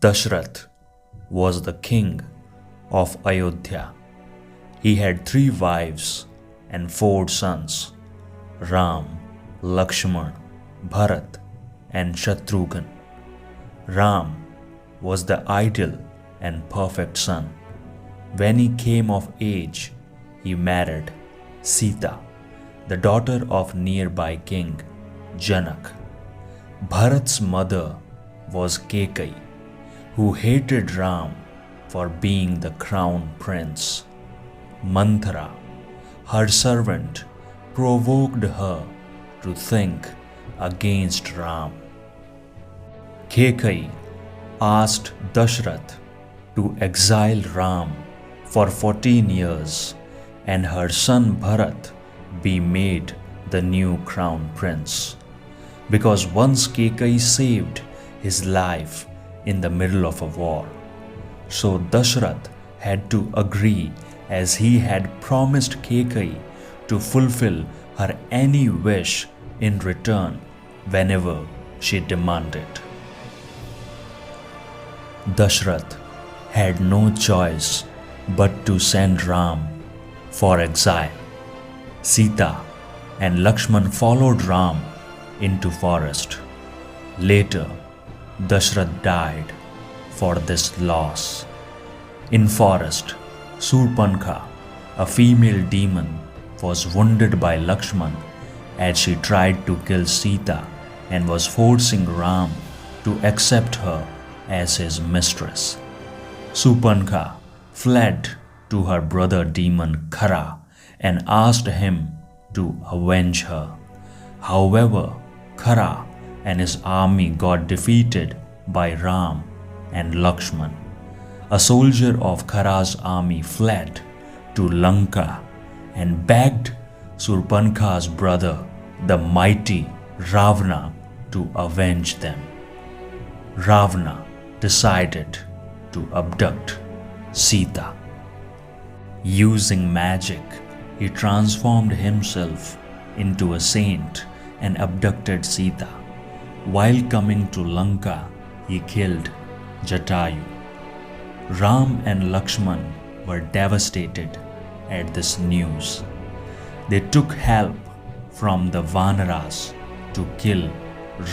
Dashrath was the king of Ayodhya. He had 3 wives and 4 sons, Ram, Lakshman, Bharat, and Shatrughan. Ram was the ideal and perfect son. When he came of age, he married Sita, the daughter of nearby king Janak. Bharat's mother was Kekai, who hated Ram for being the crown prince. Manthara, her servant, provoked her to think against Ram. Kekai asked Dashrath to exile Ram for 14 years and her son Bharat be made the new crown prince. Because once Kekai saved his life in the middle of a war, so Dashrath had to agree, as he had promised Kekai to fulfill her any wish in return whenever she demanded. Dashrath had no choice but to send Ram for exile. Sita and Lakshman followed Ram into forest. Later, Dashrath died for this loss. In forest, Surpankha, a female demon, was wounded by Lakshman as she tried to kill Sita and was forcing Ram to accept her as his mistress. Surpankha fled to her brother demon Khara and asked him to avenge her. However, Khara and his army got defeated by Ram and Lakshman. A soldier of Khara's army fled to Lanka and begged Surpankha's brother, the mighty Ravana, to avenge them. Ravana decided to abduct Sita. Using magic, he transformed himself into a saint and abducted Sita. While coming to Lanka, he killed Jatayu. Ram and Lakshman were devastated at this news. They took help from the Vanaras to kill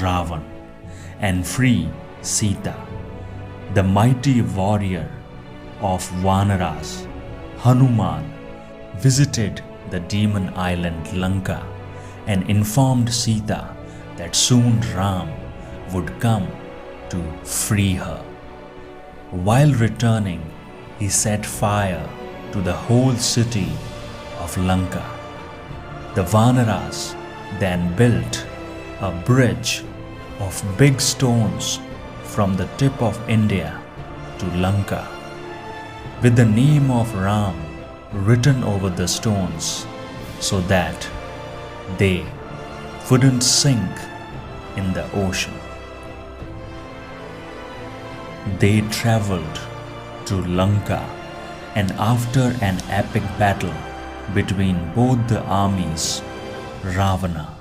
Ravan and free Sita. The mighty warrior of Vanaras, Hanuman, visited the demon island Lanka and informed Sita that soon Ram would come to free her. While returning, he set fire to the whole city of Lanka. The Vanaras then built a bridge of big stones from the tip of India to Lanka, with the name of Ram written over the stones so that they wouldn't sink in the ocean. They traveled to Lanka, and after an epic battle between both the armies, Ravana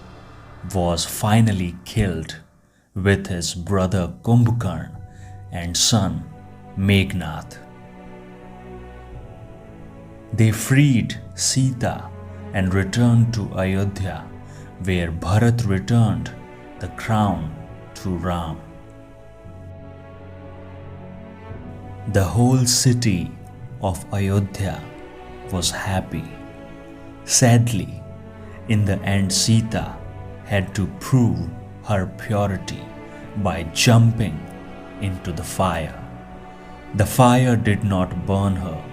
was finally killed with his brother Kumbhakarna and son Meghnad. They freed Sita and returned to Ayodhya, where Bharat returned the crown to Ram. The whole city of Ayodhya was happy. Sadly, in the end, Sita had to prove her purity by jumping into the fire. The fire did not burn her,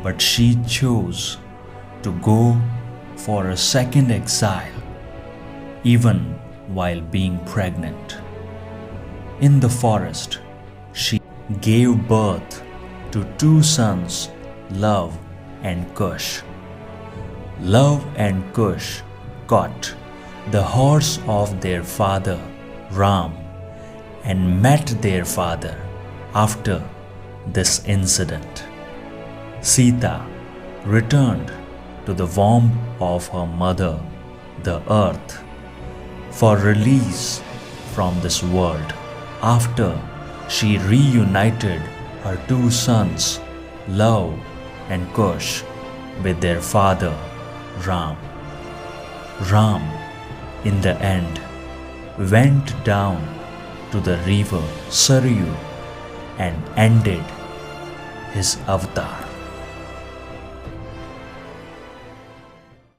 but she chose to go for a second exile, even while being pregnant. In the forest, she gave birth to 2 sons, Love and Kush. Love and Kush caught the horse of their father Ram and met their father after this incident. Sita returned to the womb of her mother, the earth, for release from this world after she reunited her two sons, Love and Kush, with their father, Ram. Ram, in the end, went down to the river Saryu and ended his avatar.